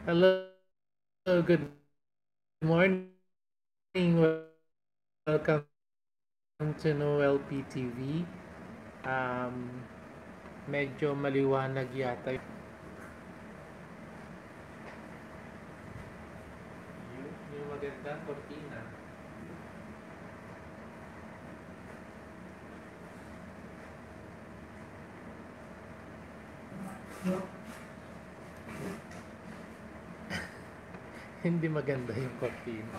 Hello, good morning. Welcome to Noel PTV. Um, medyo maliwanag yata yung magandang kortina. Hindi maganda yung kortina.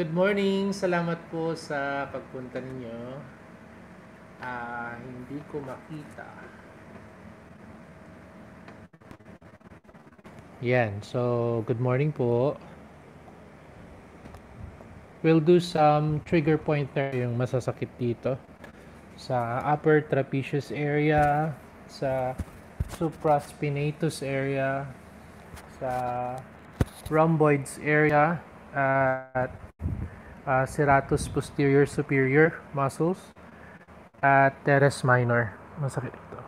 Good morning. Salamat po sa pagpunta ninyo. Hindi ko makita. Yan. So, good morning po. We'll do some trigger point therapy yung masasakit dito. Sa upper trapezius area, sa supraspinatus area, sa rhomboids area, at serratus posterior superior muscles, at teres minor. Masakit ito.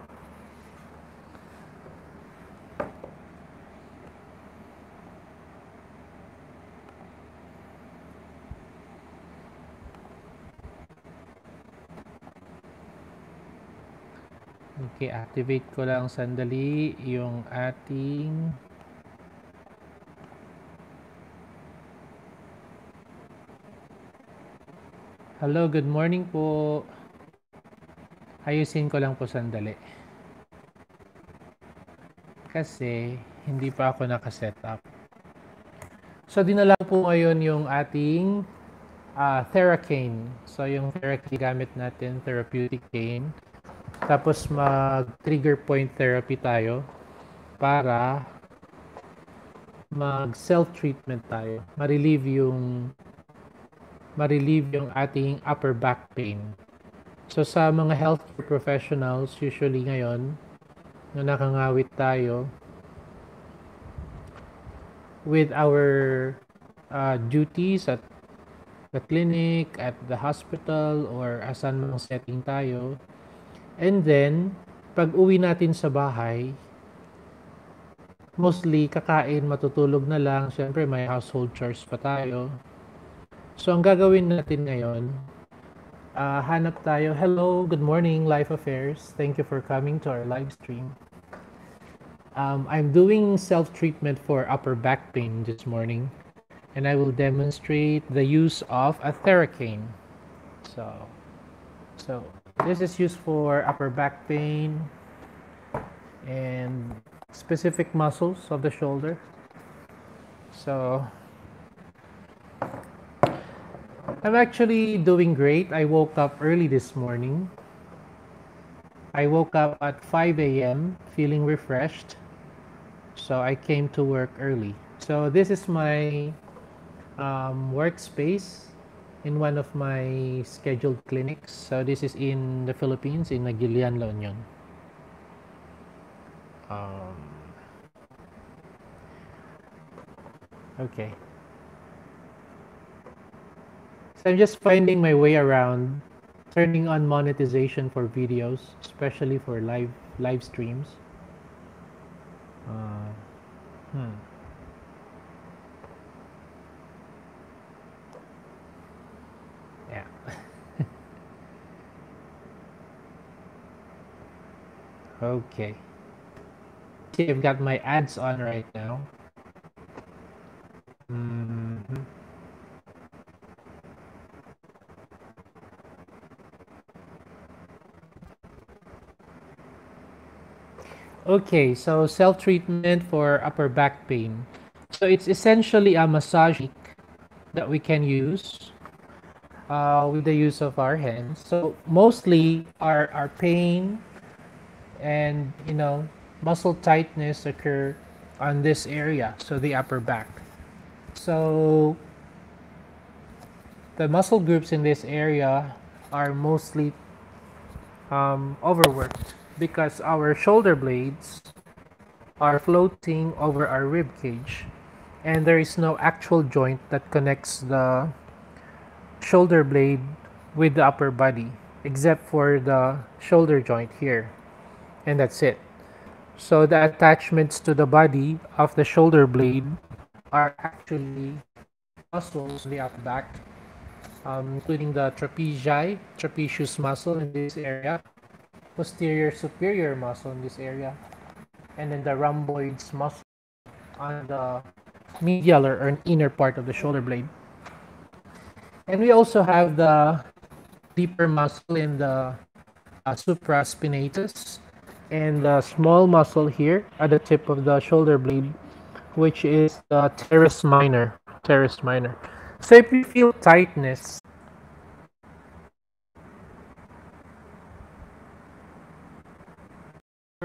Okay, activate ko lang sandali yung ating hello, good morning po. Ayusin ko lang po sandali. Kasi hindi pa ako nakaset up. So dinala po ngayon yung ating TheraCane. So yung TheraCane gamit natin, therapeutic cane. Tapos mag-trigger point therapy tayo para mag-self-treatment tayo. Ma-relieve yung ating upper back pain. So sa mga healthcare professionals, usually ngayon, na nakangawit tayo with our duties at the clinic, at the hospital, or asan mang setting tayo. And then, pag uwi natin sa bahay, mostly kakain, matutulog na lang. Siyempre, may household chores pa tayo. So, ang gagawin natin ngayon, hanap tayo. Hello, good morning, Life Affairs. Thank you for coming to our live stream. I'm doing self-treatment for upper back pain this morning. And I will demonstrate the use of a TheraCane. So this is used for upper back pain and specific muscles of the shoulder. So I'm actually doing great. I woke up early this morning. I woke up at 5 a.m. feeling refreshed. So I came to work early. So this is my workspace in one of my scheduled clinics. So this is in the Philippines, in Aguilian, La Union. Okay. So I'm just finding my way around turning on monetization for videos, especially for live streams. Yeah. Okay. See, I've got my ads on right now. Okay, so self-treatment for upper back pain. So it's essentially a massage that we can use with the use of our hands. So mostly our pain and muscle tightness occur on this area, so the upper back. So the muscle groups in this area are mostly overworked because our shoulder blades are floating over our rib cage, and there is no actual joint that connects the shoulder blade with the upper body, except for the shoulder joint here, and that's it. So the attachments to the body of the shoulder blade are actually muscles on the upper back, including the trapezius muscle in this area, posterior superior muscle in this area, and then the rhomboids muscle on the medial or inner part of the shoulder blade. And we also have the deeper muscle in the supraspinatus and the small muscle here at the tip of the shoulder blade, which is the teres minor. Teres minor. So if you feel tightness,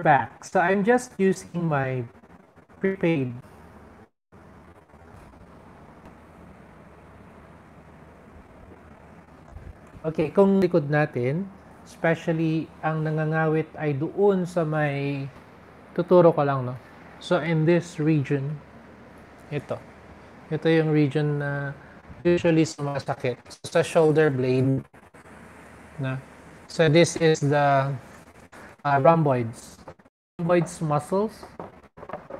back. So I'm just using my prepaid. Okay, kung likod natin, especially ang nangangawit ay doon sa may tuturo ko lang, no? So in this region, ito. Ito yung region na usually sumasakit. So, sa shoulder blade, na. So this is the rhomboids. Rhomboids muscles,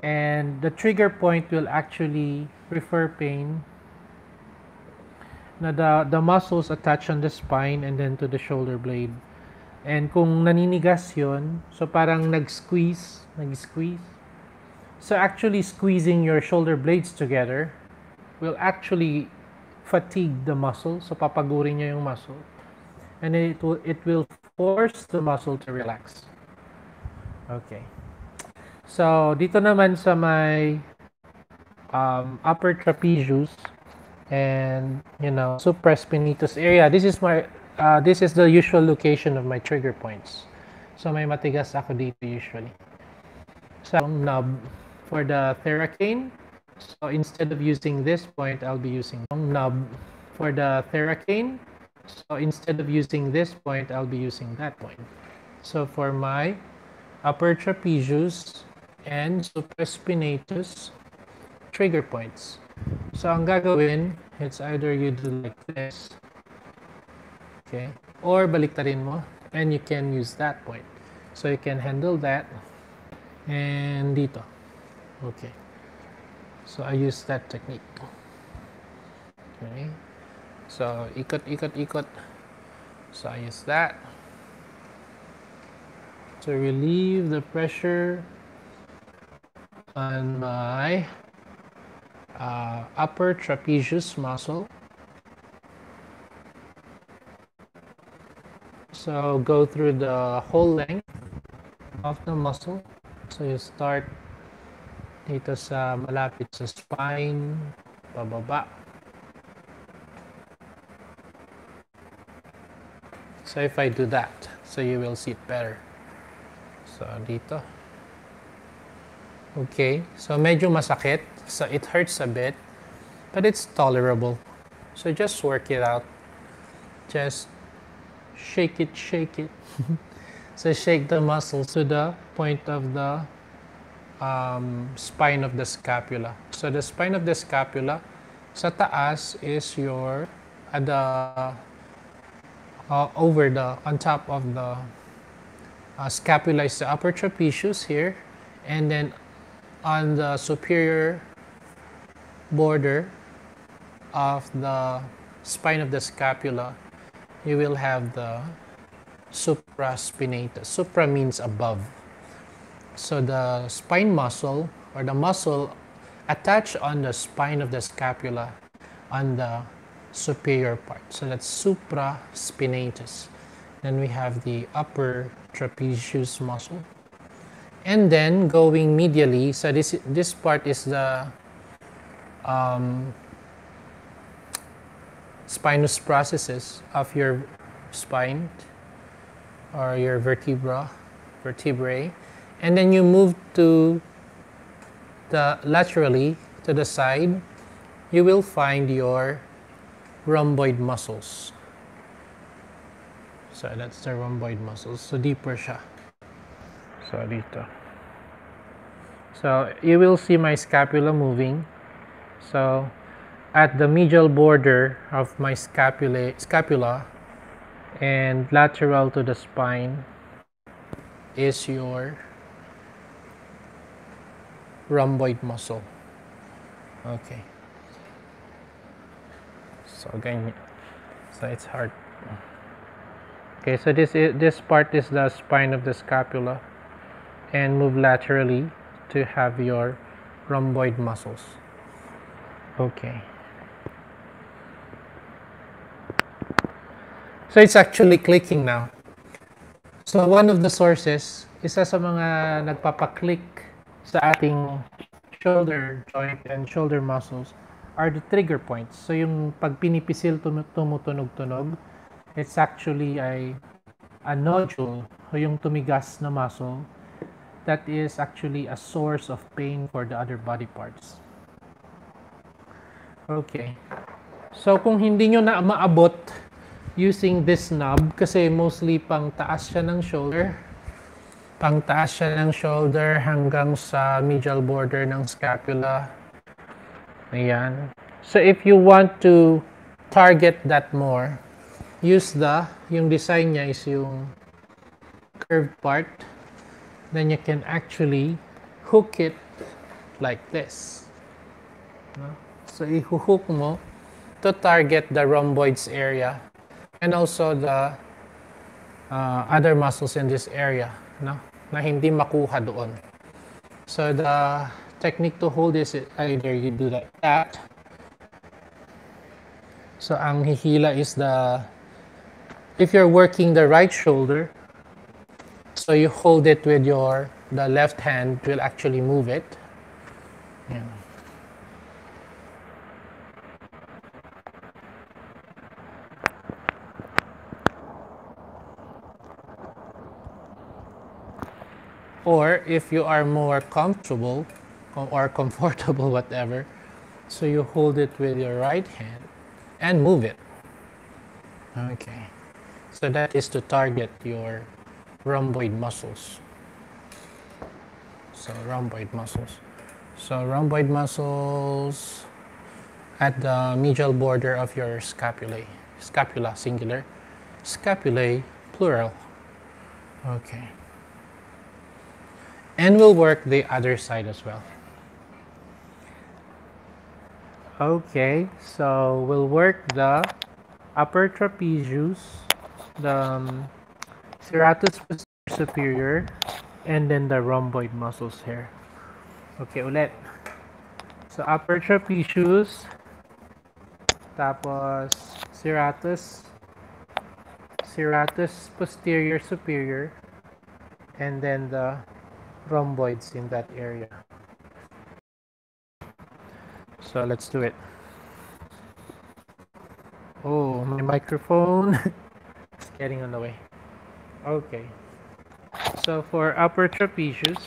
and the trigger point will actually refer pain na the muscles attach on the spine and then to the shoulder blade. And kung naninigas yun, so parang nag-squeeze. So actually squeezing your shoulder blades together will actually fatigue the muscle. So papagurin niya yung muscle. And it will force the muscle to relax. Okay. So dito naman sa may upper trapezius and supraspinatus area, this is the usual location of my trigger points. So may matigas ako dito usually. So knob for the TheraCane. So instead of using this point, I'll be using knob for the TheraCane. So instead of using this point, I'll be using that point. So for my upper trapezius and supraspinatus trigger points. So ang gagawin, it's either you do like this, okay, or baliktarin mo, and you can use that point. So you can handle that, and dito, okay. So I use that technique. Okay. So ikot. So I use that to relieve the pressure on my upper trapezius muscle. So go through the whole length of the muscle. So you start dito sa malapit sa spine, pababa. So if I do that, so you will see it better. So dito. Okay, so medyo masakit. So it hurts a bit, but it's tolerable. So just work it out. Just shake it. So shake the muscles to the point of the spine of the scapula. So the spine of the scapula, sa taas is your on top of the scapula is the upper trapezius here, and then on the superior border of the spine of the scapula, you will have the supraspinatus. Supra means above. So the spine muscle, or the muscle attached on the spine of the scapula on the superior part. So that's supraspinatus. Then we have the upper trapezius muscle. And then going medially, so this part is the spinous processes of your spine or your vertebrae, and then you move to the laterally to the side, you will find your rhomboid muscles. So that's the rhomboid muscles. So deeper siya. So dito. So you will see my scapula moving. So at the medial border of my scapula and lateral to the spine is your rhomboid muscle. Okay. So ganyan. So it's hard. Okay, so this part is the spine of the scapula, and move laterally to have your rhomboid muscles. Okay. So it's actually clicking now. So one of the sources, isa sa mga nagpapaklik sa ating shoulder joint and shoulder muscles are the trigger points. So yung pag pinipisil tumutunog-tunog, it's actually a nodule o yung tumigas na muscle that is actually a source of pain for the other body parts. Okay. So kung hindi nyo na maabot using this knob, kasi mostly pang taas siya ng shoulder, hanggang sa medial border ng scapula. Ayan. So if you want to target that more, use yung design niya is yung curved part. Then you can actually hook it like this. So i-hook mo to target the rhomboids area and also the other muscles in this area, no? Na hindi makuha doon. So the technique to hold is either you do like that. So ang hihila is if you're working the right shoulder, so you hold it with the left hand will actually move it. Yeah. Or if you are more comfortable or comfortable, whatever, so you hold it with your right hand and move it. Okay. So that is to target your rhomboid muscles. So rhomboid muscles at the medial border of your scapulae. Scapula singular, scapulae plural. Okay. And we'll work the other side as well. Okay, so we'll work the upper trapezius, the serratus superior, and then the rhomboid muscles here. Okay, ulit. So upper trapezius, tapos serratus posterior superior, and then the rhomboids in that area. So let's do it. Oh, my microphone is getting on the way. Okay. So for upper trapezius,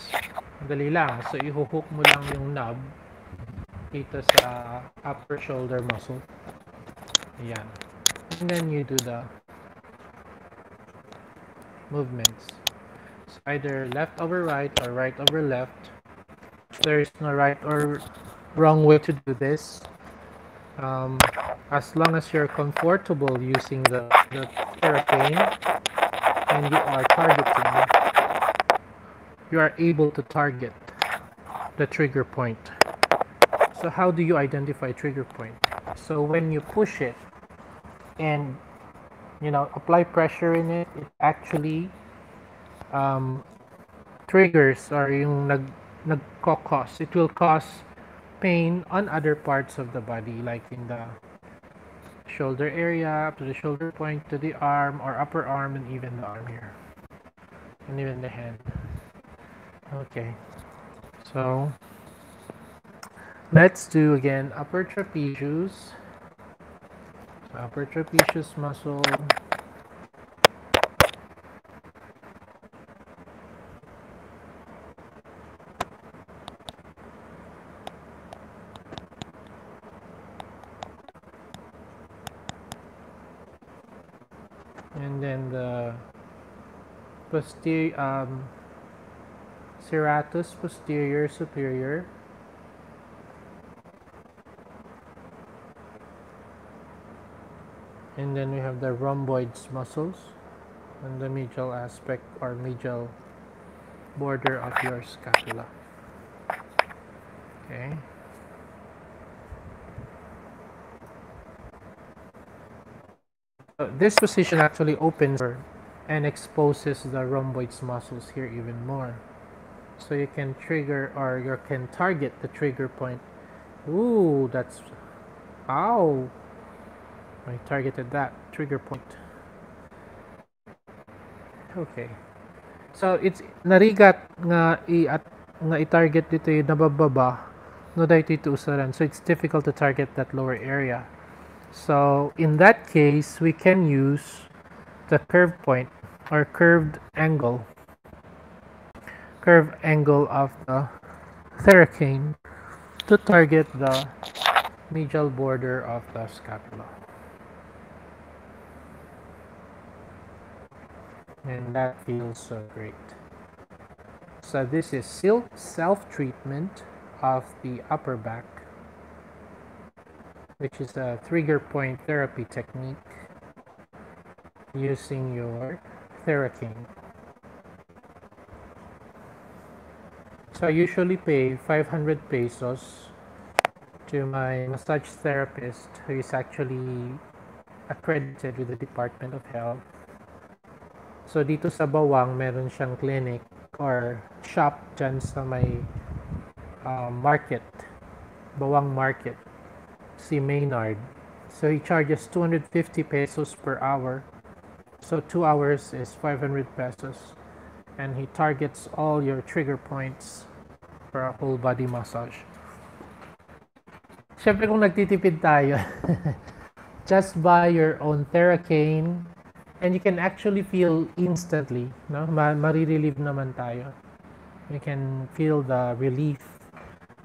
dali lang. So ihuhook mo lang yung knob dito sa upper shoulder muscle. Ayan. And then you do the movements. So either left over right or right over left. There is no right or wrong way to do this. As long as you're comfortable using the TheraCane and you are able to target the trigger point. So how do you identify trigger point? So when you push it and apply pressure in it, it actually triggers or yung nagkakos. It will cause pain on other parts of the body, like in the shoulder area, up to the shoulder point, to the arm or upper arm, and even the arm here, and even the hand. Okay, so let's do again upper trapezius. So upper trapezius muscle. And then the serratus posterior superior, and then we have the rhomboids muscles and the medial aspect or medial border of your scapula. Okay. So this position actually opens and exposes the rhomboids muscles here even more. So you can trigger or you can target the trigger point. Ooh, that's, ow! I targeted that trigger point. Okay. So it's narigat nga i-target dito yung nabababa no dahito ito usaran. So it's difficult to target that lower area. So in that case, we can use the curve point or curved angle of the TheraCane to target the medial border of the scapula. And that feels so great. So this is self-treatment of the upper back, which is a trigger point therapy technique using your TheraCane. So I usually pay 500 pesos to my massage therapist who is actually accredited with the Department of Health. So dito sa Bawang, meron siyang clinic or shop dyan sa may market, Bawang Market, si Maynard. So he charges 250 pesos per hour. So 2 hours is 500 pesos. And he targets all your trigger points for a whole body massage. Siyempre kung nagtitipid tayo, just buy your own TheraCane and you can actually feel instantly, no? Marirelieve naman tayo. You can feel the relief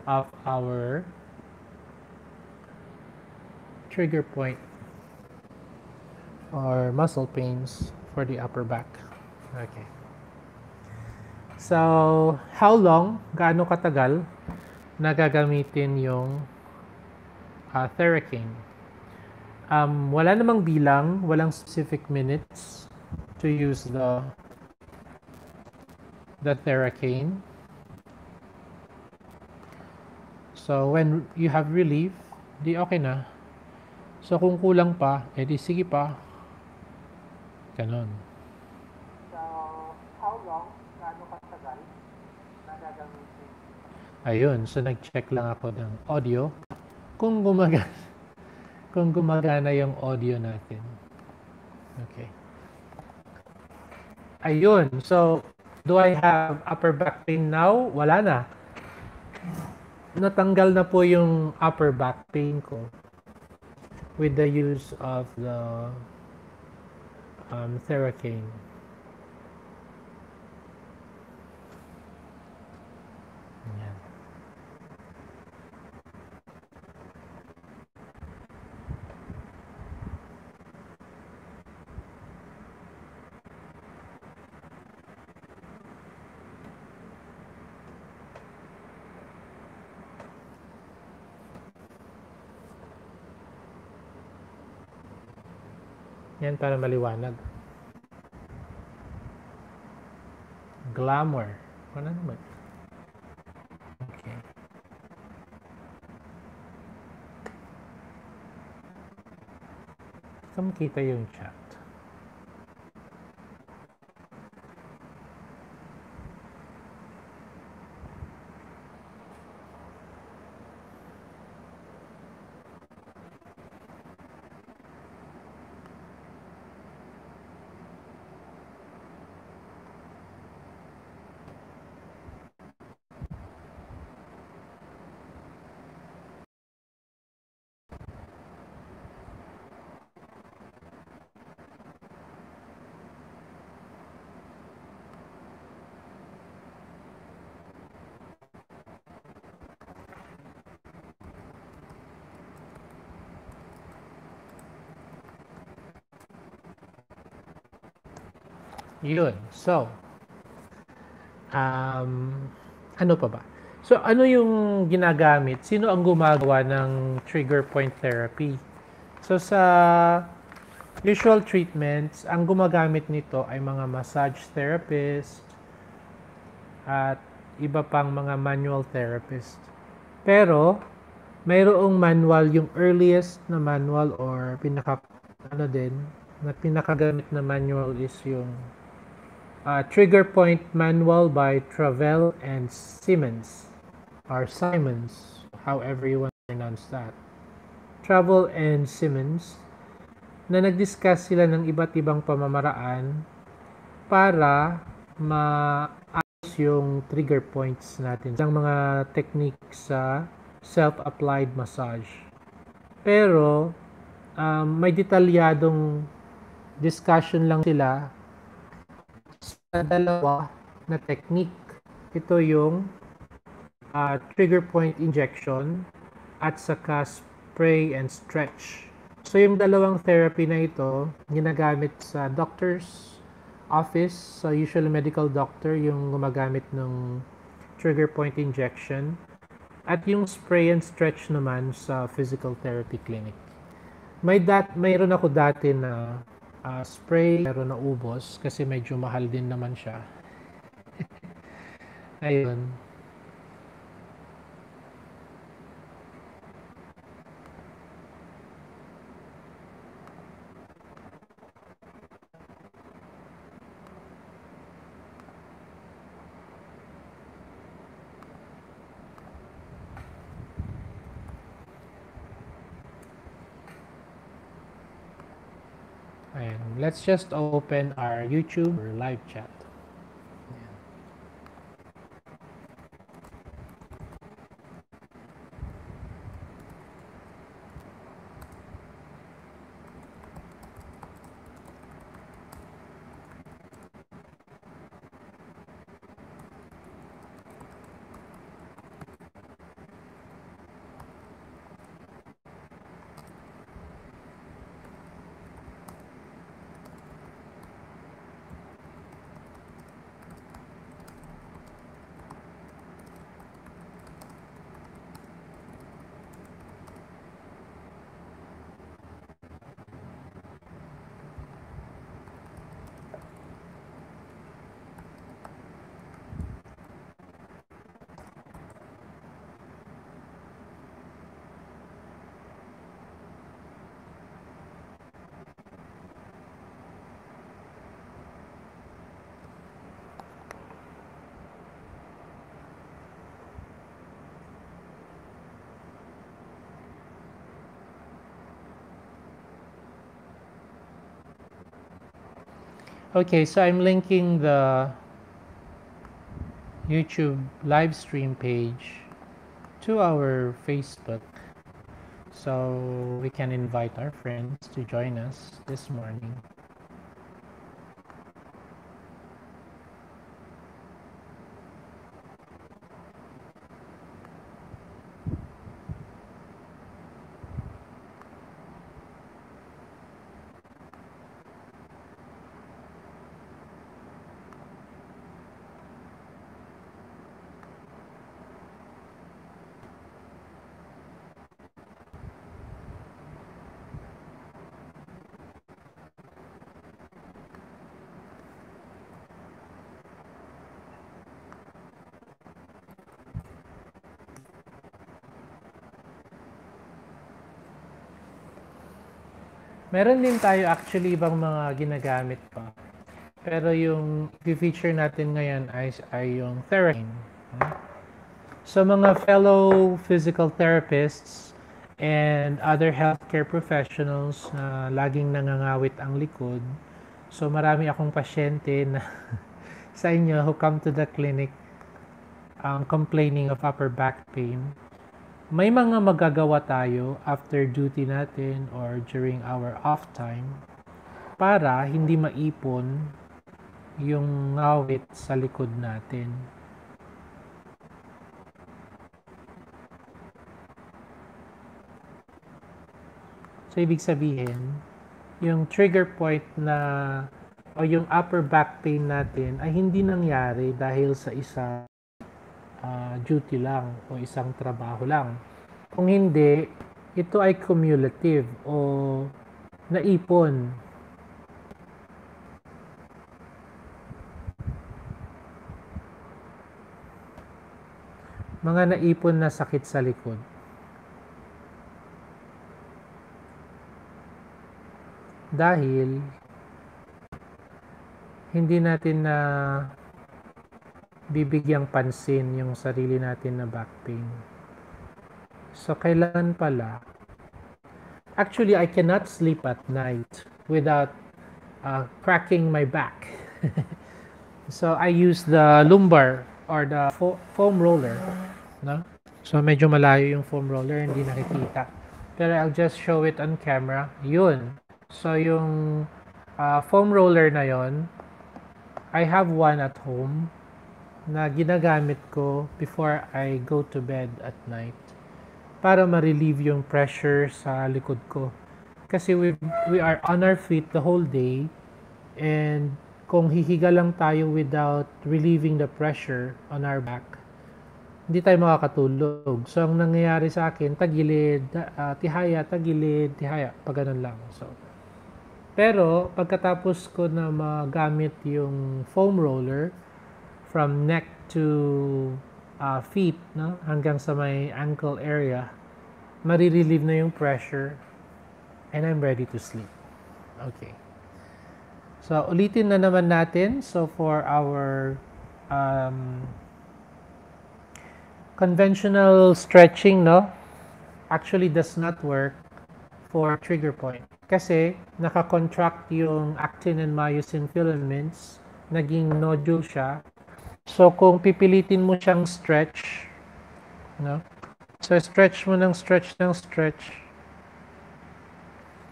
of our trigger point or muscle pains for the upper back. Okay. So, how long, gaano katagal na gagamitin yung TheraCane? Wala namang bilang, walang specific minutes to use the TheraCane. So, when you have relief, di okay na. So, kung kulang pa, edi sige pa. Ganon. So, how long, gaano katagal na gagamitin? Ayun, so nag-check lang ako ng audio. Kung gumagana yung audio natin. Okay. Ayun, so do I have upper back pain now? Wala na. Natanggal na po yung upper back pain ko with the use of the TheraCane. Ayan. Yan para maliwanag. Glamour. Ano naman? Okay. Makita yung chat. Yun. So, Ano pa ba? So, ano yung ginagamit? Sino ang gumagawa ng trigger point therapy? So, sa usual treatments, ang gumagamit nito ay mga massage therapist at iba pang mga manual therapist. Pero, mayroong manual, yung earliest na manual or pinakagamit na manual is yung Trigger Point Manual by Travell and Simmons, or Simons, however you want to pronounce that. Travell and Simmons, na nag-discuss sila ng iba't ibang pamamaraan para maayos yung trigger points natin. Ang mga technique sa self-applied massage. Pero, may detalyadong discussion lang sila sa dalawa na technique. Ito yung trigger point injection at saka spray and stretch. So yung dalawang therapy na ito, ginagamit sa doctor's office, sa usually medical doctor, yung gumagamit ng trigger point injection. At yung spray and stretch naman sa physical therapy clinic. Mayroon ako dati na spray, pero naubos kasi medyo mahal din naman siya. Ayun. Ayan. Let's just open our YouTube or live chat. Okay, so I'm linking the YouTube live stream page to our Facebook, so we can invite our friends to join us this morning. Meron din tayo actually ibang mga ginagamit pa. Pero yung i-feature natin ngayon ay yung TheraCane. So mga fellow physical therapists and other healthcare professionals na laging nangangawit ang likod. So marami akong pasyente na sa inyo who come to the clinic complaining of upper back pain. May mga magagawa tayo after duty natin or during our off time para hindi maipon yung ngawit sa likod natin. So, ibig sabihin, yung trigger point na o yung upper back pain natin ay hindi nangyari dahil sa isang duty lang o isang trabaho lang. Kung hindi, ito ay cumulative o naipon. Mga naipon na sakit sa likod. Dahil hindi natin na bibigyang pansin yung sarili natin na back pain. So, kailangan pala, actually, I cannot sleep at night without cracking my back. So, I use the lumbar or the foam roller. No? So, medyo malayo yung foam roller, hindi nakikita. Pero I'll just show it on camera. Yun. So, yung foam roller na yon, I have one at home na ginagamit ko before I go to bed at night para ma-relieve yung pressure sa likod ko. Kasi we are on our feet the whole day, and kung hihiga lang tayo without relieving the pressure on our back, hindi tayo makakatulog. So, ang nangyayari sa akin, tagilid, tihaya, tagilid, tihaya, pag ganun lang. So, pero, pagkatapos ko na magamit yung foam roller from neck to feet, no? Hanggang sa may ankle area, marirelieve na yung pressure and I'm ready to sleep. Okay. So, ulitin na naman natin. So, for our conventional stretching, no, actually does not work for trigger point. Kasi, nakakontract yung actin and myosin filaments, naging nodule siya. So, kung pipilitin mo siyang stretch, no? So, stretch mo ng stretch,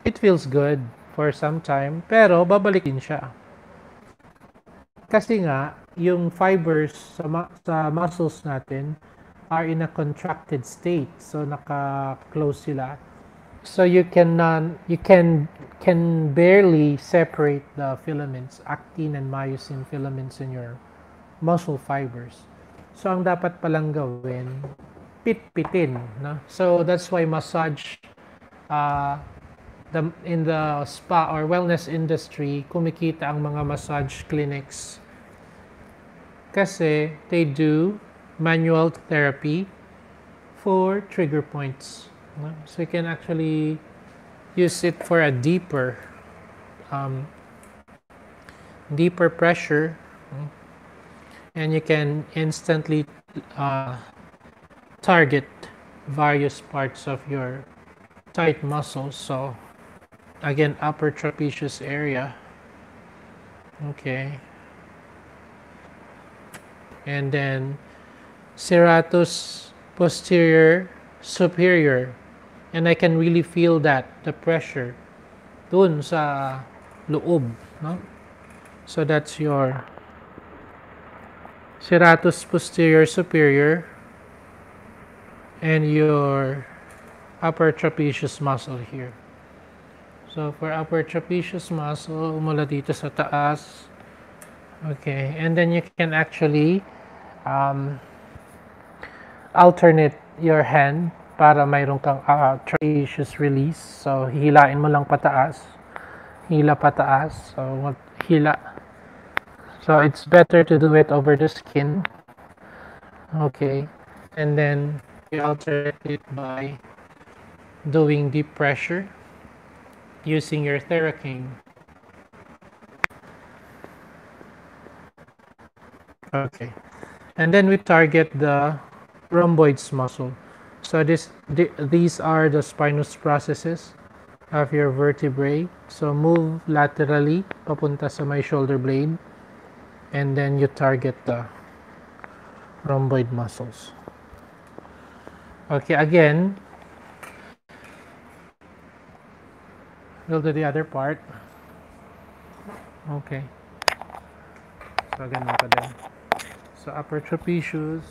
it feels good for some time, pero babalik din siya. Kasi nga, yung fibers sa muscles natin are in a contracted state. So, naka-close sila. So, you can barely separate the filaments, actin and myosin filaments in your muscle fibers. So, ang dapat palang gawin, pit-pitin. No? So, that's why massage, in the spa or wellness industry, kumikita ang mga massage clinics. Kasi they do manual therapy for trigger points. No? So, you can actually use it for a deeper pressure. And you can instantly target various parts of your tight muscles. So, again, upper trapezius area. Okay. And then, serratus posterior superior. And I can really feel that, the pressure dun sa loob. No? So, that's your serratus posterior superior and your upper trapezius muscle here. So, for upper trapezius muscle, mula dito sa taas. Okay, and then you can actually alternate your hand para mayroon kang trapezius release. So, hihilain mo lang pataas. Hila pataas. So, hila. So, it's better to do it over the skin. Okay. And then, you alternate it by doing deep pressure using your TheraCane. Okay. And then we target the rhomboids muscle. So these are the spinous processes of your vertebrae. So move laterally papunta sa my shoulder blade, and then you target the rhomboid muscles. Okay, again, we'll do the other part. Okay. So ganun pa din. So upper trapezius.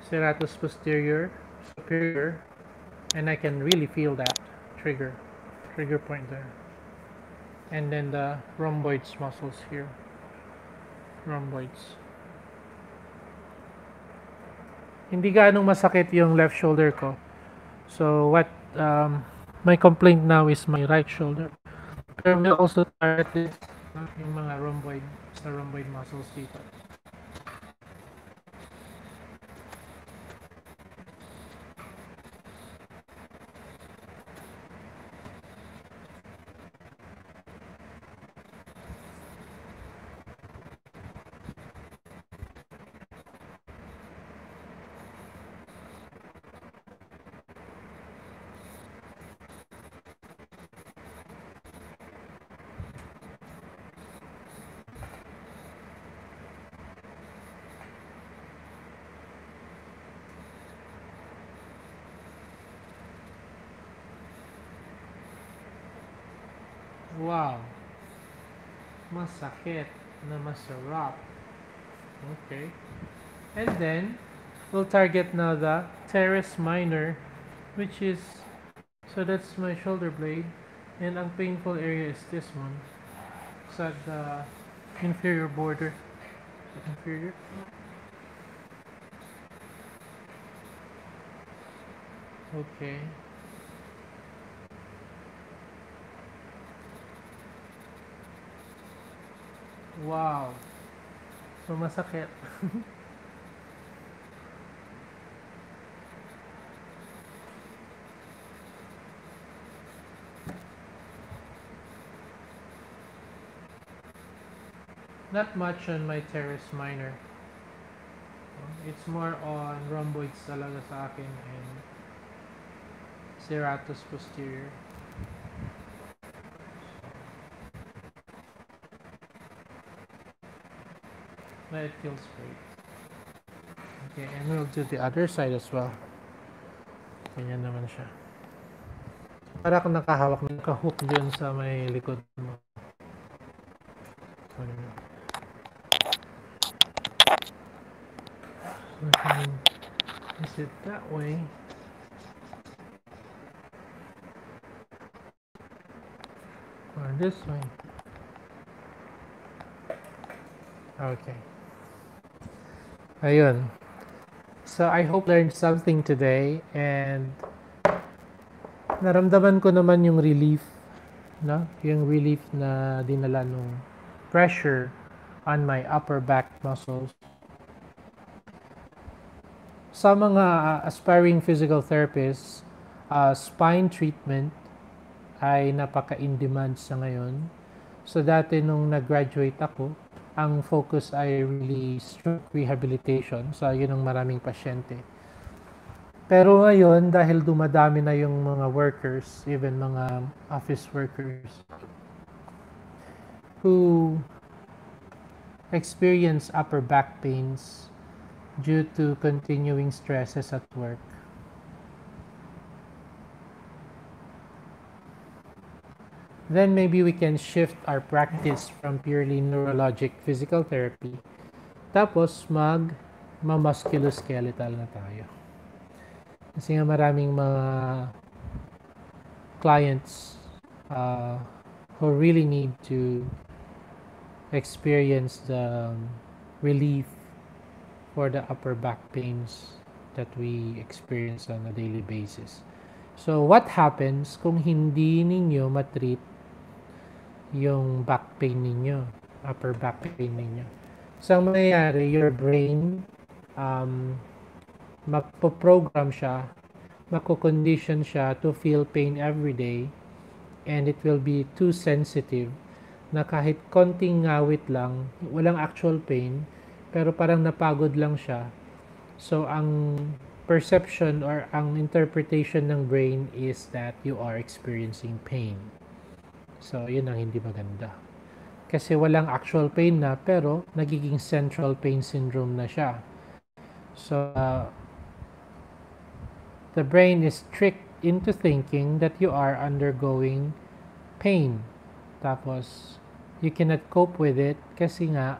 serratus posterior, superior, and I can really feel that trigger point there. And then the rhomboids muscles here, rhomboids. Hindi gaanong masakit yung left shoulder ko. So what my complaint now is my right shoulder. Pero we also target yung mga rhomboid muscles dito. Wow. Masakit na masarap. Okay. And then, we'll target now the teres minor, which is, so that's my shoulder blade. And ang painful area is this one. It's at the inferior border. Inferior. Okay. Wow. So masakit. Not much on my teres minor. It's more on rhomboids talaga sa akin and serratus posterior. But it feels great. Okay, and we'll do the other side as well. Ganyan naman siya. Para kung nakahawak, nakahook dyan sa may likod mo. Is it that way? Or this way? Okay. Ayun. So I hope learned something today and naramdaman ko naman yung relief, no? Yung relief na dinala nung pressure on my upper back muscles. Sa mga aspiring physical therapists, spine treatment ay napaka-in-demand sa ngayon. So dati nung nag-graduate ako, ang focus ay really stroke rehabilitation. So yun ang maraming pasyente. Pero ngayon, dahil dumadami na yung mga workers, even mga office workers, who experience upper back pains due to continuing stresses at work. Then maybe we can shift our practice from purely neurologic physical therapy. Tapos musculoskeletal na tayo. Kasi nga maraming mga clients who really need to experience the relief for the upper back pains that we experience on a daily basis. So what happens kung hindi ninyo matreat yung back pain ninyo, upper back pain ninyo? So ang mangyayari, your brain magpo-program siya, mako-condition siya to feel pain every day, and it will be too sensitive na kahit konting ngawit lang, walang actual pain, pero parang napagod lang siya. So ang perception or ang interpretation ng brain is that you are experiencing pain. So yun ang hindi maganda. Kasi walang actual pain na, pero nagiging central pain syndrome na siya. So the brain is tricked into thinking that you are undergoing pain. Tapos, you cannot cope with it kasi nga,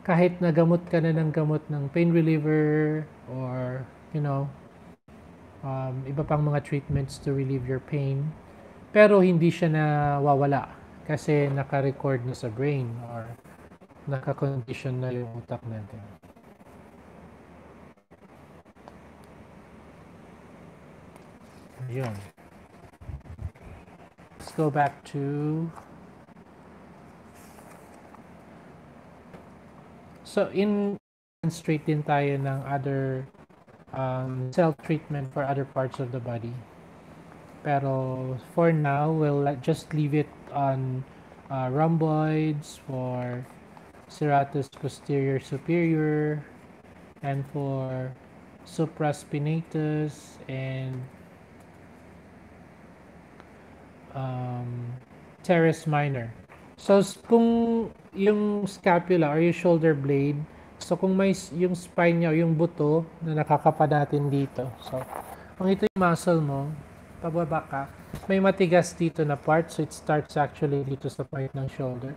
kahit nagamot ka na ng gamot ng pain reliever or, you know, iba pang mga treatments to relieve your pain, pero hindi siya nawawala kasi naka-record na sa brain or naka-condition na yung utak natin. Ayun. Let's go back to... So, demonstrate din tayo ng other self-treatment for other parts of the body. Pero for now, we'll just leave it on rhomboids for serratus posterior superior and for supraspinatus and teres minor. So kung yung scapula or yung shoulder blade, so kung may yung spine niya o yung buto na nakakapa natin dito. So kung ito yung muscle mo, pababa ka, may matigas dito na part, so it starts actually dito sa part ng shoulder.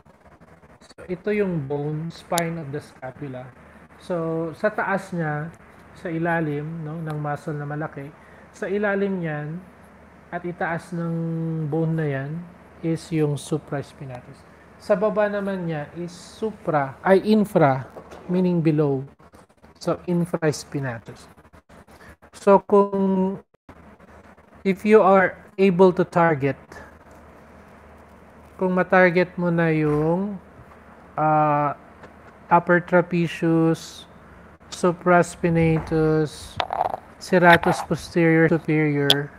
So ito yung bone, spine of the scapula. So sa taas niya, sa ilalim, no, ng muscle na malaki, sa ilalim niyan at itaas ng bone na yan is yung supraspinatus. Sa baba naman niya is infra, meaning below. So infraspinatus. So if you are able to target, kung matarget mo na yung upper trapezius, supraspinatus, serratus posterior superior.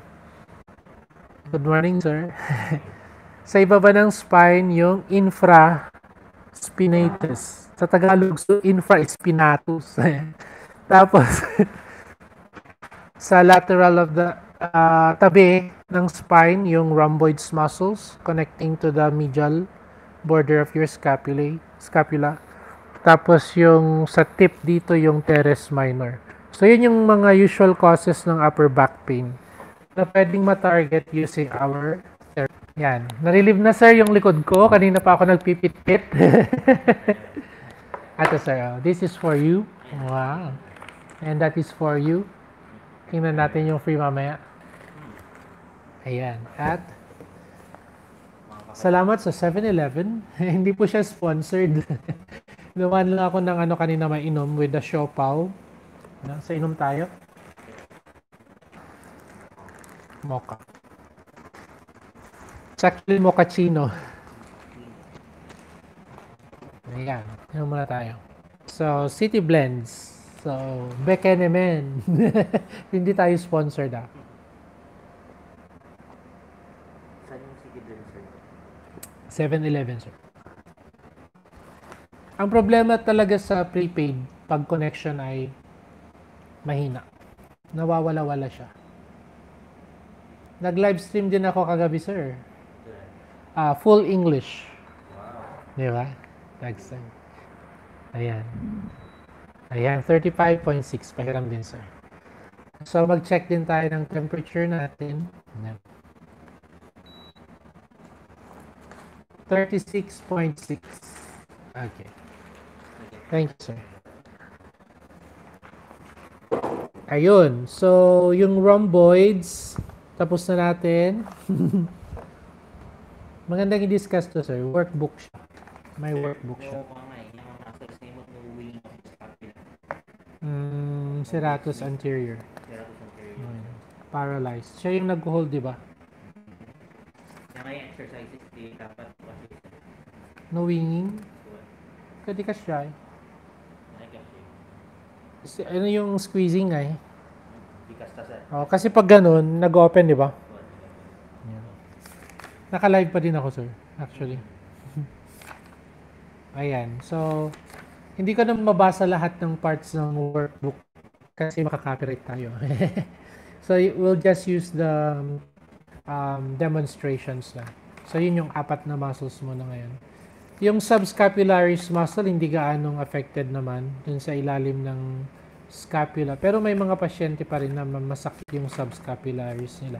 Good morning, sir. Sa ibaba ng spine, yung infraspinatus. Sa Tagalog, so infraspinatus. Tapos, sa lateral of the tabi ng spine, yung rhomboids muscles connecting to the medial border of your scapula. Tapos yung sa tip dito, yung teres minor. So yun yung mga usual causes ng upper back pain na pwedeng ma-target using our therapy. Yan. Na-relieve na, sir, yung likod ko. Kanina pa ako nagpipit-pit. Ato, sir. This is for you. Wow. And that is for you. Tingnan natin yung free mamaya. Ayan. At salamat sa 7-Eleven. Hindi po siya sponsored. Naman lang ako ng kanina mainom with the siopaw. Sa inom tayo. Mocha. It's actually mochaccino. Ayan. Inom muna tayo. So, City Blends. So, Bekenemen. Hindi tayo sponsored, ah. Saan yung City Blends, sir? 7-Eleven, sir. Ang problema talaga sa prepaid, pag connection ay mahina. Nawawala-wala siya. Nag-livestream din ako kagabi, sir. Full English. Wow. Di ba? Next time. Ayan. Ayan, 35.6. Pahiram din, sir. So, mag-check din tayo ng temperature natin. 36.6. Okay. Thank you, sir. Ayun. So, yung rhomboids, tapos na natin. Magandang i-discuss to, sir. Workbook siya. May workbook siya. Serratus anterior. Paralyzed. Siya yung nag-hold, di ba? May exercises di dapat kasi. No winging? Kasi ka siya eh. Ano yung squeezing ay? Oh, kasi pag ganun, nag-open, di ba? Yeah. Naka-live pa din ako, sir. Actually. Ayan. So, hindi ko na mabasa lahat ng parts ng workbook kasi makaka-copyright tayo. So, we'll just use the demonstrations na. So, yun yung 4 na muscles mo na ngayon. Yung subscapularis muscle, hindi gaanong affected naman dun sa ilalim ng scapula. Pero may mga pasyente pa rin na masakit yung subscapularis nila.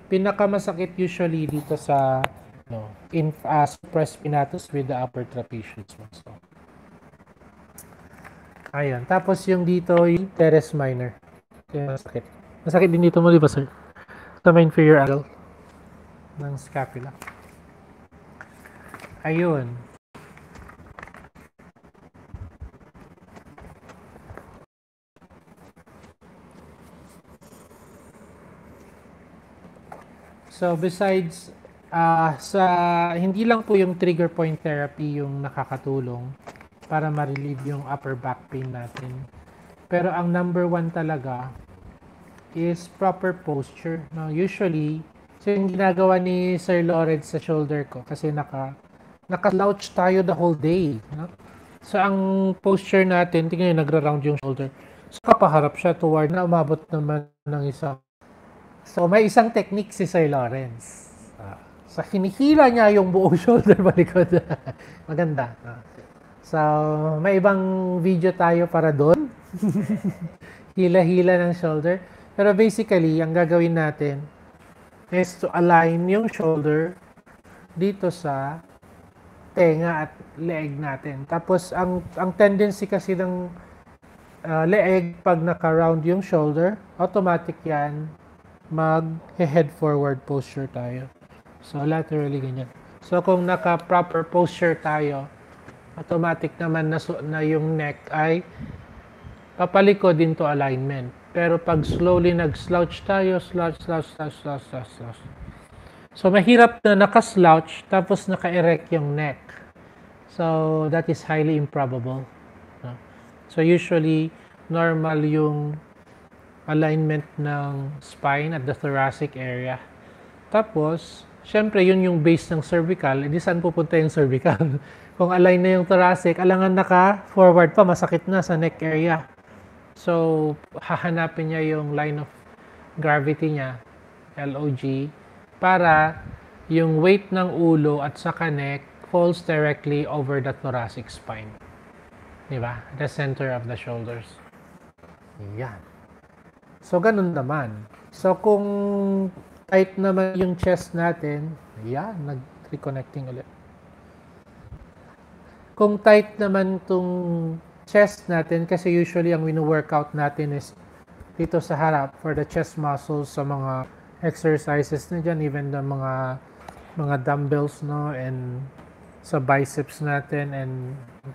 Pinakamasakit usually dito sa supraspinatus with the upper trapezius muscle. Ayan. Tapos yung dito, yung teres minor. Yung masakit. Masakit din dito mo, di ba, sir? Sa may inferior angle ng scapula. Ayun. So, besides, sa hindi lang po yung trigger point therapy yung nakakatulong para ma-relieve yung upper back pain natin. Pero ang number one talaga is proper posture. No? Usually, so yung ginagawa ni Sir Lawrence sa shoulder ko kasi naka-slouch tayo the whole day. No? So, ang posture natin, tingnan nyo, nagra-round yung shoulder. So, kapaharap siya toward na umabot naman ng isang. So, may isang technique si Sir Lawrence. So, hinihila niya yung buong shoulder balikod. Maganda. So, may ibang video tayo para doon. Hila-hila ng shoulder. Pero basically, ang gagawin natin is to align yung shoulder dito sa tenga at leeg natin. Tapos, ang tendency kasi ng leeg, pag naka-round yung shoulder, automatic yan, mag-head forward posture tayo. So, laterally ganyan. So, kung naka-proper posture tayo, automatic naman na yung neck ay papalikod into alignment. Pero pag slowly nag-slouch tayo, slouch. So, mahirap na naka-slouch tapos naka-erect yung neck. So, that is highly improbable. So, usually, normal yung alignment ng spine at the thoracic area. Tapos, syempre, yun yung base ng cervical. Hindi saan pupunta yung cervical? Kung align na yung thoracic, alangan naka-forward pa, masakit na sa neck area. So, hahanapin niya yung line of gravity niya, LOG, para yung weight ng ulo at saka neck falls directly over the thoracic spine. Diba? The center of the shoulders. Yan. So, ganun naman. So, kung tight naman yung chest natin, yan, nag-reconnecting ulit. Kung tight naman itong chest natin, kasi usually ang wino-workout natin is dito sa harap for the chest muscles sa mga exercises na dyan, even the mga dumbbells, no, and sa biceps natin and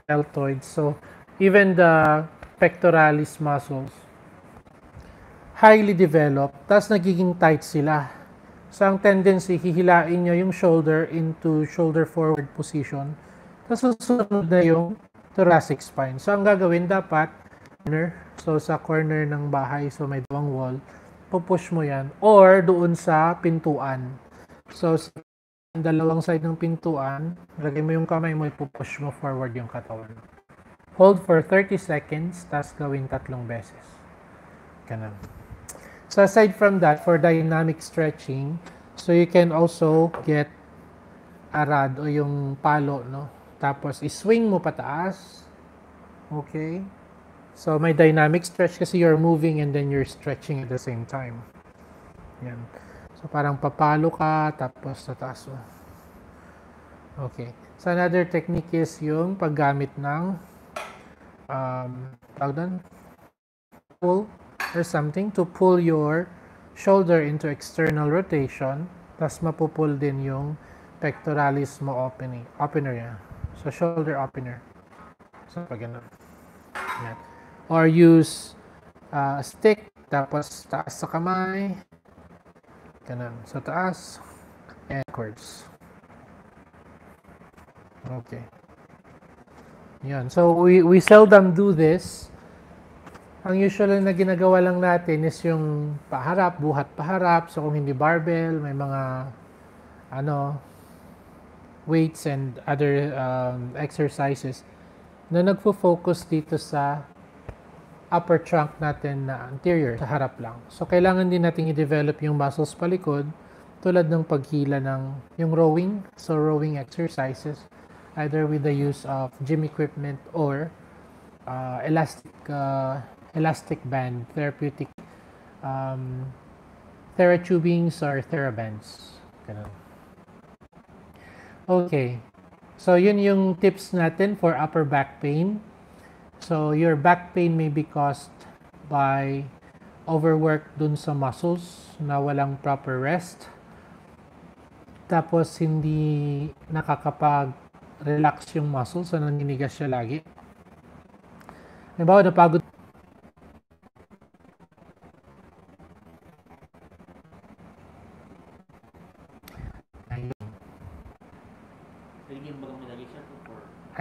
deltoids. So, even the pectoralis muscles, highly developed, tapos nagiging tight sila. So, ang tendency, hihilain nyo yung shoulder into shoulder forward position. Tapos, susunod na yung thoracic spine. So, ang gagawin dapat, so sa corner ng bahay, so may dalawang wall, pupush mo yan. Or, doon sa pintuan. So, sa dalawang side ng pintuan, lagay mo yung kamay mo, ipupush mo forward yung katawan. Hold for 30 seconds, tapos gawin 3 beses. Ganun. So aside from that, for dynamic stretching, so you can also get a rod o yung palo, no? Tapos iswing mo pataas. Okay? So may dynamic stretch kasi you're moving and then you're stretching at the same time. Yan. So parang papalo ka, tapos tataas mo. Okay. So another technique is yung paggamit ng pull or something to pull your shoulder into external rotation, tas mapupull din yung pectoralis mo opener yan. So, shoulder opener. So, pag ganun. Yan. Or use stick, tapos taas sa kamay. Ganun. So, taas and backwards. Okay. Yan. So, we seldom do this. Ang usual na ginagawa lang natin is yung paharap, buhat paharap. So, kung hindi barbell, may mga weights and other exercises na nagfo-focus dito sa upper trunk natin na anterior, sa harap lang. So, kailangan din natin i-develop yung muscles palikod tulad ng paghila ng yung rowing. So, rowing exercises either with the use of gym equipment or elastic band, therapeutic TheraTubings or TheraBands. Ganun. Okay. So, yun yung tips natin for upper back pain. So your back pain may be caused by overwork dun sa muscles na walang proper rest. Tapos hindi nakakapag-relax yung muscles, so naninigas siya lagi. Halimbawa, napagod.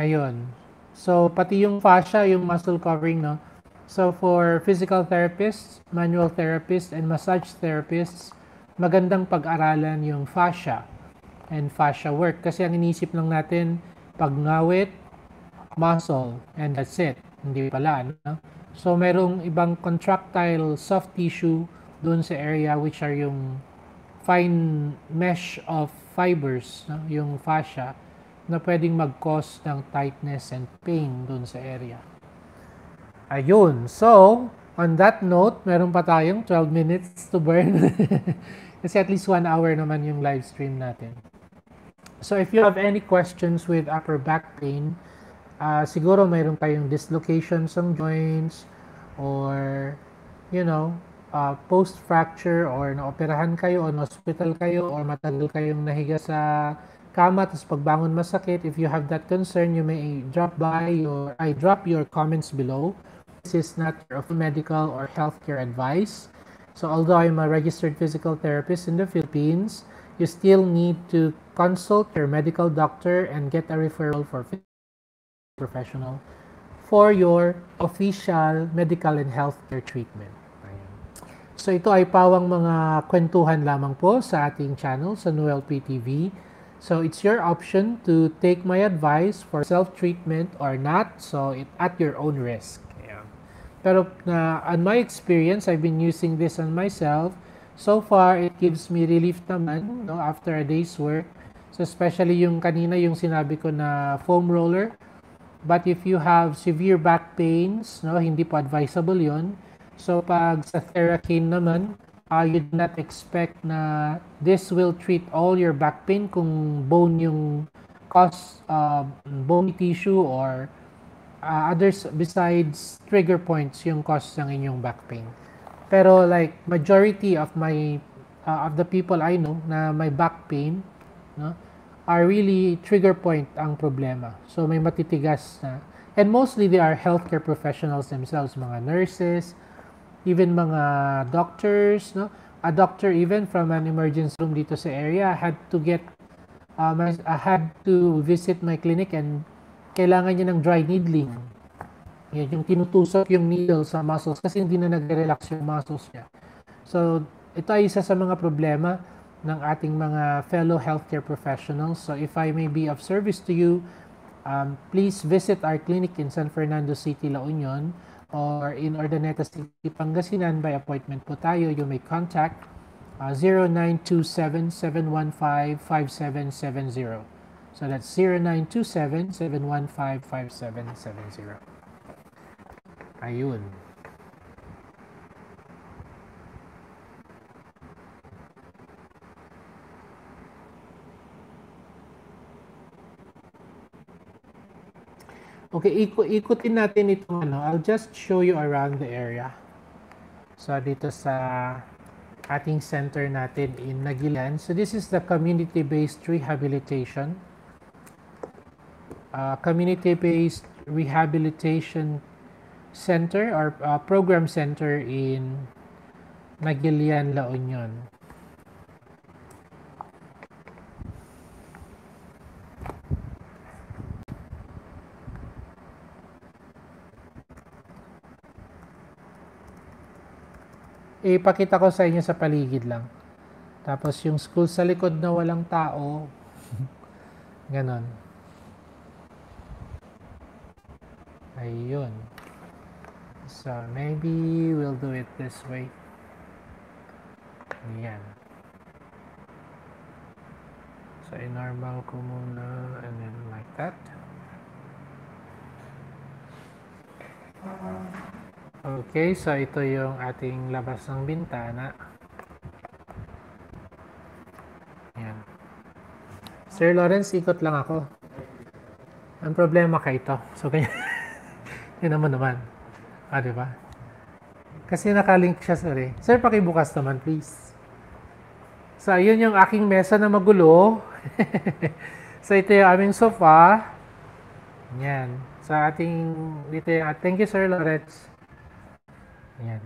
Ayun. So, pati yung fascia, yung muscle covering, no? So, for physical therapists, manual therapists, and massage therapists, magandang pag-aralan yung fascia and fascia work. Kasi ang inisip lang natin, pag-ngawit, muscle, and that's it. Hindi pala, no? So, merong ibang contractile soft tissue doon sa area which are yung fine mesh of fibers, no? Yung fascia, na pwedeng mag-cause ng tightness and pain doon sa area. Ayun. So, on that note, meron pa tayong 12 minutes to burn. Kasi at least 1 hour naman yung live stream natin. So, if you have any questions with upper back pain, siguro mayroon tayong dislocations ng joints or, you know, post-fracture or naoperahan kayo o na-hospital kayo or matagal kayong nahiga sa kama tapos pagbangon masakit. If you have that concern, you may drop your comments below. This is not your medical or healthcare advice. So although I'm a registered physical therapist in the Philippines, you still need to consult your medical doctor and get a referral for professional for your official medical and healthcare treatment. So ito ay pawang mga kwentuhan lamang po sa ating channel sa Noel PTV. So it's your option to take my advice for self-treatment or not. So at your own risk. Yeah. Pero on my experience, I've been using this on myself. So far, it gives me relief naman, no, after a day's work. So especially yung kanina yung sinabi ko na foam roller. But if you have severe back pains, no, hindi po advisable yon. So pag sa TheraCane naman, you do not expect na this will treat all your back pain kung bone yung cause, bony tissue or others besides trigger points yung cause ng inyong back pain. Pero like majority of of the people I know na may back pain, no, are really trigger point ang problema. So may matitigas na. And mostly they are healthcare professionals themselves, mga nurses, even mga doctors, no? A doctor even from an emergency room dito sa area had to visit my clinic and kailangan niya ng dry needling. Yan, yung tinutusok yung needle sa muscles kasi hindi na nagre-relax yung muscles niya. So, ito ay isa sa mga problema ng ating mga fellow healthcare professionals. So, if I may be of service to you, please visit our clinic in San Fernando City, La Union, or in Urdaneta City, Pangasinan. By appointment po tayo. You may contact 0927-715-5770. So that's 0927-715-5770. Ayun. Okay, ikutin natin itong ano. I'll just show you around the area. So, dito sa ating center natin in Nagilan. So, this is the community-based rehabilitation. Community-based rehabilitation center or program center in Nagilan, La Union. Ipakita ko sa inyo sa paligid lang. Tapos yung school sa likod na walang tao. Ganon. Ayun. So maybe we'll do it this way. Ayan. So i-normal ko muna and then like that. Okay, so ito yung ating labas ng bintana. Ayan. Sir Lawrence, ikot lang ako. Ang problema ka ito. So, kaya Yun naman. Ah, di ba? Kasi nakalink siya, sir eh. Sir, pakibukas naman, please. So, yun yung aking mesa na magulo. So, ito yung aming sofa. Yan. Sa ating, dito yung, thank you, Sir Lawrence. Yan.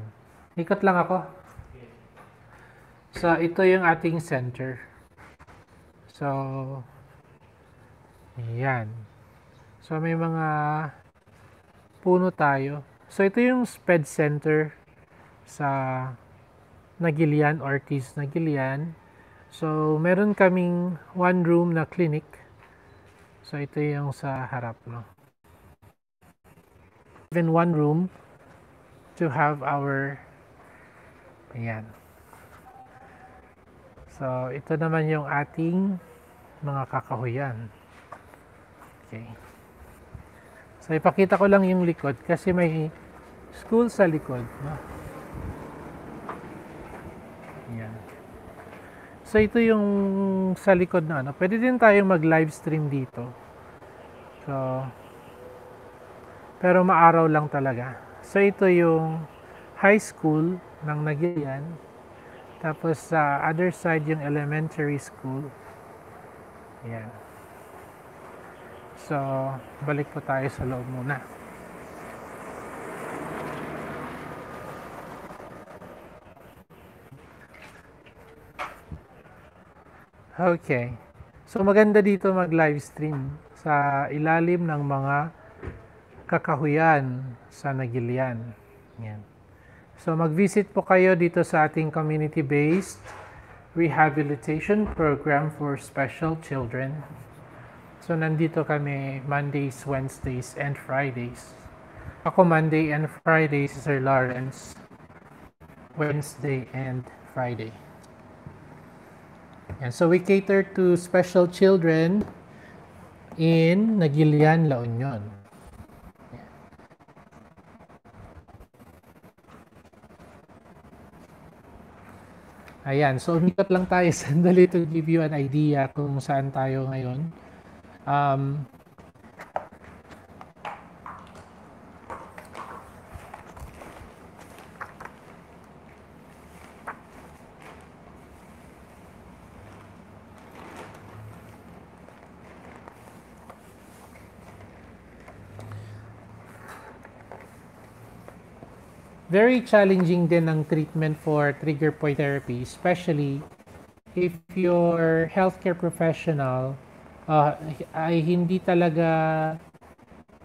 Ikot lang ako. So, ito yung ating center. So, yan. So, may mga puno tayo. So, ito yung SPED Center sa Nagilian, Ortiz, Nagilian. So, meron kaming one room na clinic. So, ito yung sa harap, no? Even one room to have our, ayan. So, ito naman yung ating mga kakahuyan. Okay. So, ipakita ko lang yung likod kasi may school sa likod, no? Ayan. So, ito yung sa likod na ano. Pwede din tayong mag-live stream dito. So, pero maaraw lang talaga. So, ito yung high school ng Nagilian. Tapos, sa other side, yung elementary school. Ayan. So, balik po tayo sa loob muna. Okay. So, maganda dito mag-live stream sa ilalim ng mga kakahuyan sa Nagilian. Yan. So, mag-visit po kayo dito sa ating community-based rehabilitation program for special children. So, nandito kami Mondays, Wednesdays, and Fridays. Ako Monday and Friday, si Sir Lawrence. Wednesday and Friday. And so we cater to special children in Nagilian, La Union. Ayan, so umikot lang tayo sandali to give you an idea kung saan tayo ngayon. Very challenging din ang treatment for trigger point therapy, especially if your healthcare professional ay hindi talaga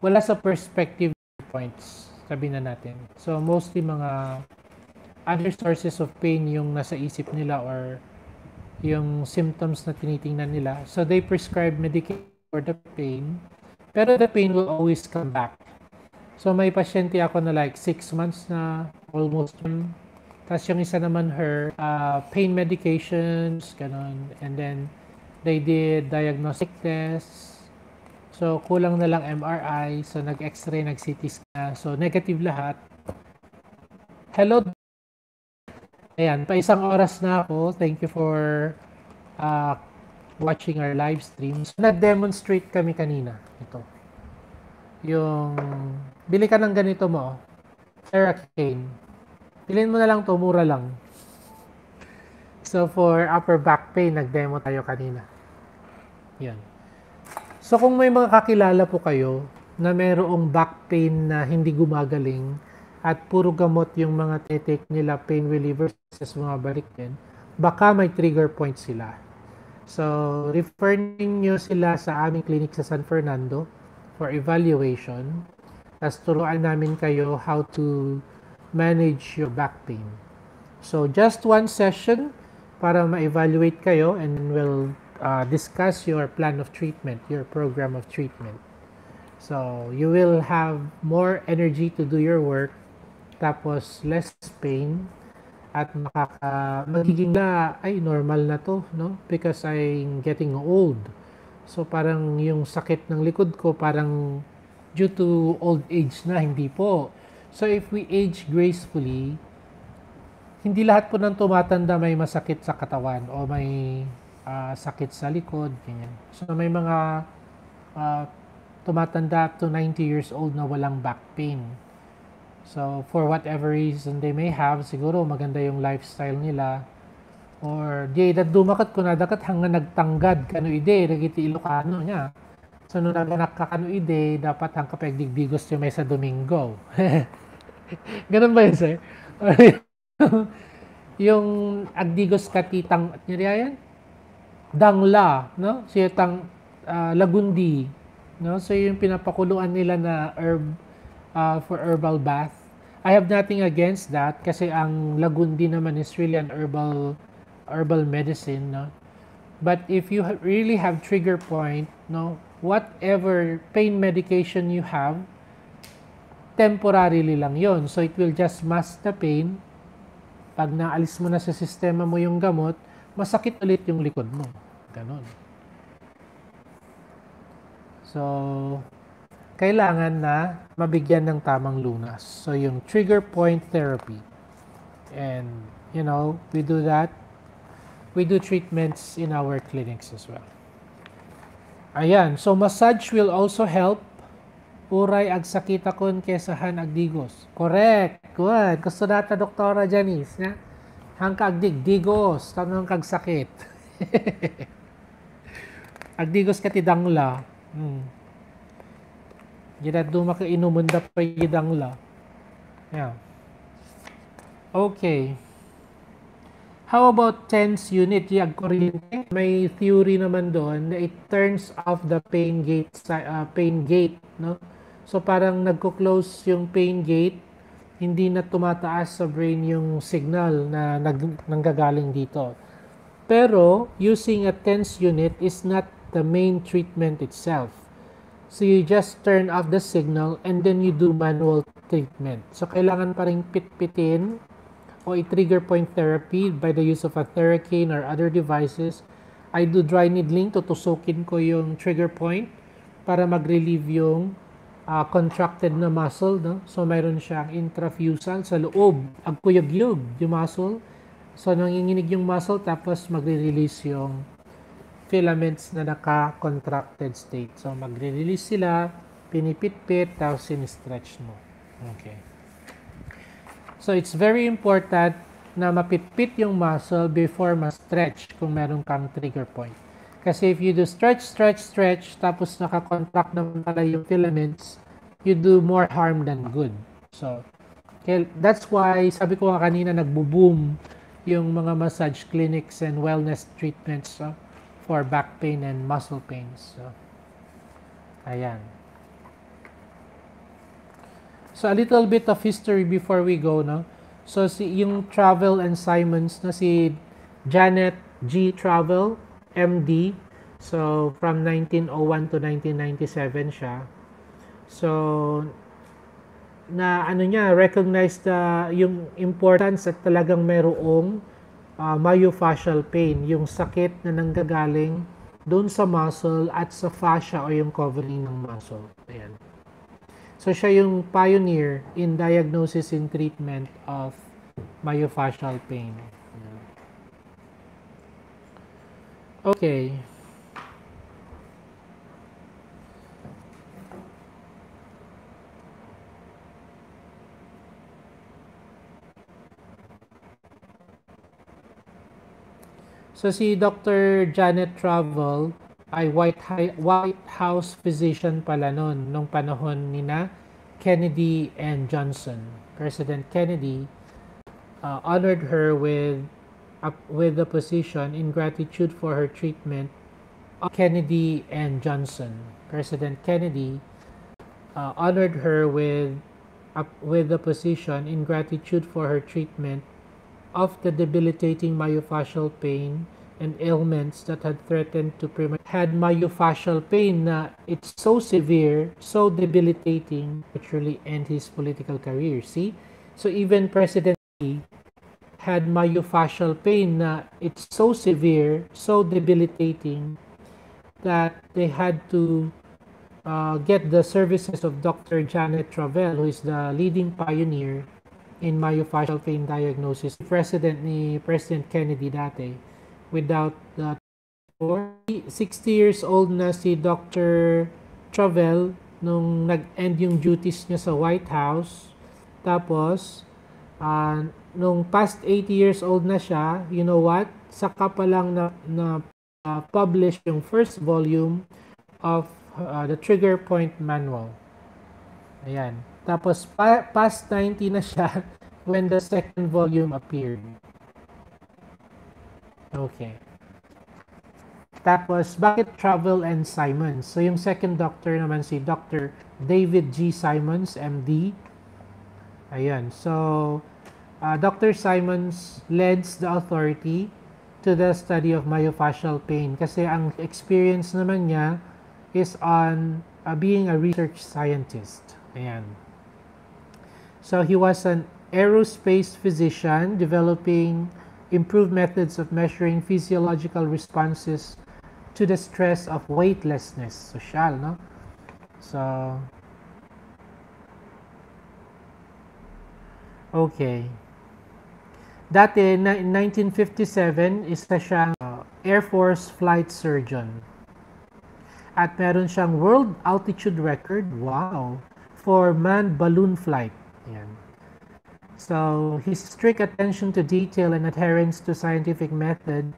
wala sa perspective points, sabi na natin. So mostly mga other sources of pain yung nasa isip nila or yung symptoms na tinitingnan nila. So they prescribe medication for the pain, pero the pain will always come back. So may pasyente ako na like 6 months na, almost. Tapos yung isa naman her, pain medications, ganun. And then they did diagnostic tests. So kulang na lang MRI. So nag-x-ray, nag-CT scan. So negative lahat. Hello. Ayan, pa isang oras na ako. Thank you for watching our live stream. So, nag-demonstrate kami kanina. Ito. Yung, bili ka ng ganito mo. TheraCane. Bilhin mo na lang to, mura lang. So, for upper back pain, nag-demo tayo kanina. Yan. So, kung may mga kakilala po kayo na mayroong back pain na hindi gumagaling at puro gamot yung mga tetek nila, pain relievers, mga balik din, baka may trigger point sila. So, refer niyo sila sa aming clinic sa San Fernando for evaluation. Tapos turuan namin kayo how to manage your back pain. So, just one session para ma-evaluate kayo and we'll discuss your plan of treatment, your program of treatment. So, you will have more energy to do your work, tapos less pain, at magiging na, ay, normal na to, no? Because I'm getting old. So, parang yung sakit ng likod ko, parang due to old age na, hindi po. So, if we age gracefully, hindi lahat po ng tumatanda may masakit sa katawan o may sakit sa likod, ganyan. So, may mga tumatanda up to 90 years old na walang back pain. So, for whatever reason they may have, siguro maganda yung lifestyle nila. Or, di edad dumakat ko na dakat hanggang nagtanggad, kano ide, nagiti Ilocano niya. So, nung nakakano ide, dapat hang kapagdigbigos yung may sa Domingo. Ganun ba yun, sir? Yung agdigos katitang, yan? Dangla, no? Siya tang lagundi, no? So, yung pinapakuluan nila na herb for herbal bath. I have nothing against that kasi ang lagundi naman is really an herbal medicine, no? But if you really have trigger point, no, whatever pain medication you have, temporarily lang yon. So it will just mask the pain. Pag naalis mo na sa sistema mo yung gamot, masakit ulit yung likod mo. Ganon. So, kailangan na mabigyan ng tamang lunas. So, yung trigger point therapy. And, you know, we do that. We do treatments in our clinics as well. Ayan. So, massage will also help. Uray ag sakit akon kesahan agdigos. Correct. Good. Gusto nata, Doktora Janice. Ya? Hangka agdigdigos. Tanong kag sakit. Agdigos katidangla. Gina dumaka inumunda pa idangla. Yeah. Okay. How about tense unit? Yung kuryente, may theory naman doon na it turns off the pain gate, no? So parang nagko-close yung pain gate, hindi na tumataas sa brain yung signal na nanggagaling dito. Pero using a tense unit is not the main treatment itself. So you just turn off the signal and then you do manual treatment. So kailangan pa ring pitpitin o i-trigger point therapy by the use of a TheraCane or other devices. I do dry needling, tutusukin ko yung trigger point para mag-relieve yung contracted na muscle, no? So mayroon siyang intrafusal sa loob, agkuyog-yog yung muscle. So nanginginig yung muscle tapos magre-release yung filaments na naka-contracted state. So magre-release sila, pinipit-pit, tapos sin-stretch mo. Okay. So it's very important na mapitpit yung muscle before ma-stretch kung meron kang trigger point. Kasi if you do stretch, tapos naka-contract naman pala yung filaments, you do more harm than good. So, okay, that's why, sabi ko nga kanina, nagbo-boom yung mga massage clinics and wellness treatments for back pain and muscle pains. So, ayan. So, a little bit of history before we go, no? So, yung Travel and Simons na si Janet G. Travel, MD. So, from 1901 to 1997 siya. So, na ano niya, recognized yung importance at talagang mayroong myofascial pain, yung sakit na nanggagaling doon sa muscle at sa fascia o yung covering ng muscle. Ayan. So, siya yung pioneer in diagnosis and treatment of myofascial pain. Okay. So, si Dr. Janet Travel ay White House physician pala noon nung panahon ni na Kennedy and Johnson. President Kennedy honored her with the position in gratitude for her treatment of Kennedy and Johnson. President Kennedy honored her with the position in gratitude for her treatment of the debilitating myofascial pain and ailments that had threatened to had myofascial pain na it's so severe, so debilitating, literally end his political career. See? So even President Kennedy had myofascial pain na it's so severe, so debilitating that they had to get the services of Dr. Janet Travel, who is the leading pioneer in myofascial pain diagnosis. President Kennedy dati, without the 60 years old na si Dr. travel nung nag-end yung duties niya sa White House. Tapos, nung past 80 years old na siya, you know what? Saka pa lang na publish yung first volume of the Trigger Point Manual. Ayan. Tapos, past 90 na siya when the second volume appeared. Okay. Tapos, bakit Travel and Simons? So, yung second doctor naman si Dr. David G. Simons, MD. Ayan. So, Dr. Simons leads the authority to the study of myofascial pain kasi ang experience naman niya is on being a research scientist. Ayan. So, he was an aerospace physician developing improved methods of measuring physiological responses to the stress of weightlessness. Social, no? So, okay. Dati, in 1957, isa siyang Air Force flight surgeon. At meron siyang world altitude record, wow, for manned balloon flight. Yan. So, his strict attention to detail and adherence to scientific method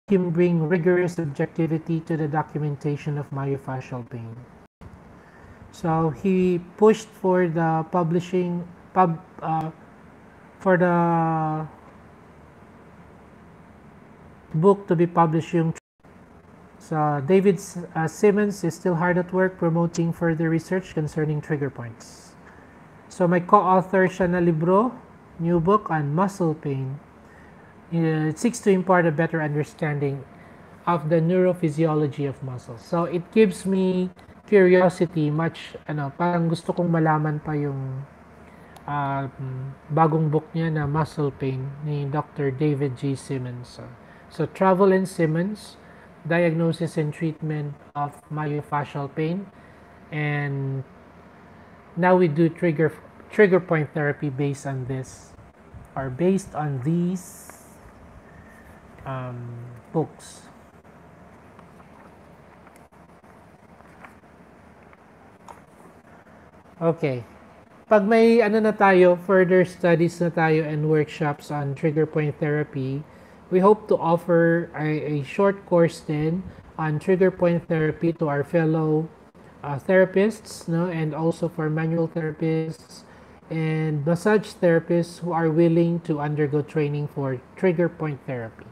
him bring rigorous objectivity to the documentation of myofascial pain. So, he pushed for the publishing, for the book to be published yung. So, David Simmons is still hard at work promoting further research concerning trigger points. So, may co-author siya na libro, new book on muscle pain. It seeks to impart a better understanding of the neurophysiology of muscles. So, it gives me curiosity, parang gusto kong malaman pa yung bagong book niya na Muscle Pain ni Dr. David G. Simmons. So, Travel and Simmons, Diagnosis and Treatment of Myofascial Pain. And now we do trigger point therapy based on this, or based on these books. Okay. Pag may na tayo, further studies na tayo and workshops on trigger point therapy, we hope to offer a short course then on trigger point therapy to our fellow therapists, no, and also for manual therapists and massage therapists who are willing to undergo training for trigger point therapy.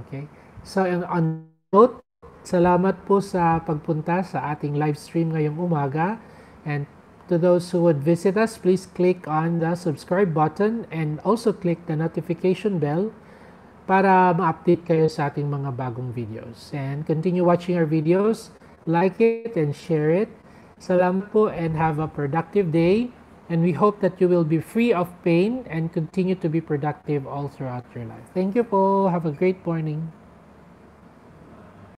Okay? So, on note, salamat po sa pagpunta sa ating live stream ngayong umaga. And to those who would visit us, please click on the subscribe button and also click the notification bell para ma-update kayo sa ating mga bagong videos. And continue watching our videos, like it and share it. Salamat po and have a productive day. And we hope that you will be free of pain and continue to be productive all throughout your life. Thank you po. Have a great morning.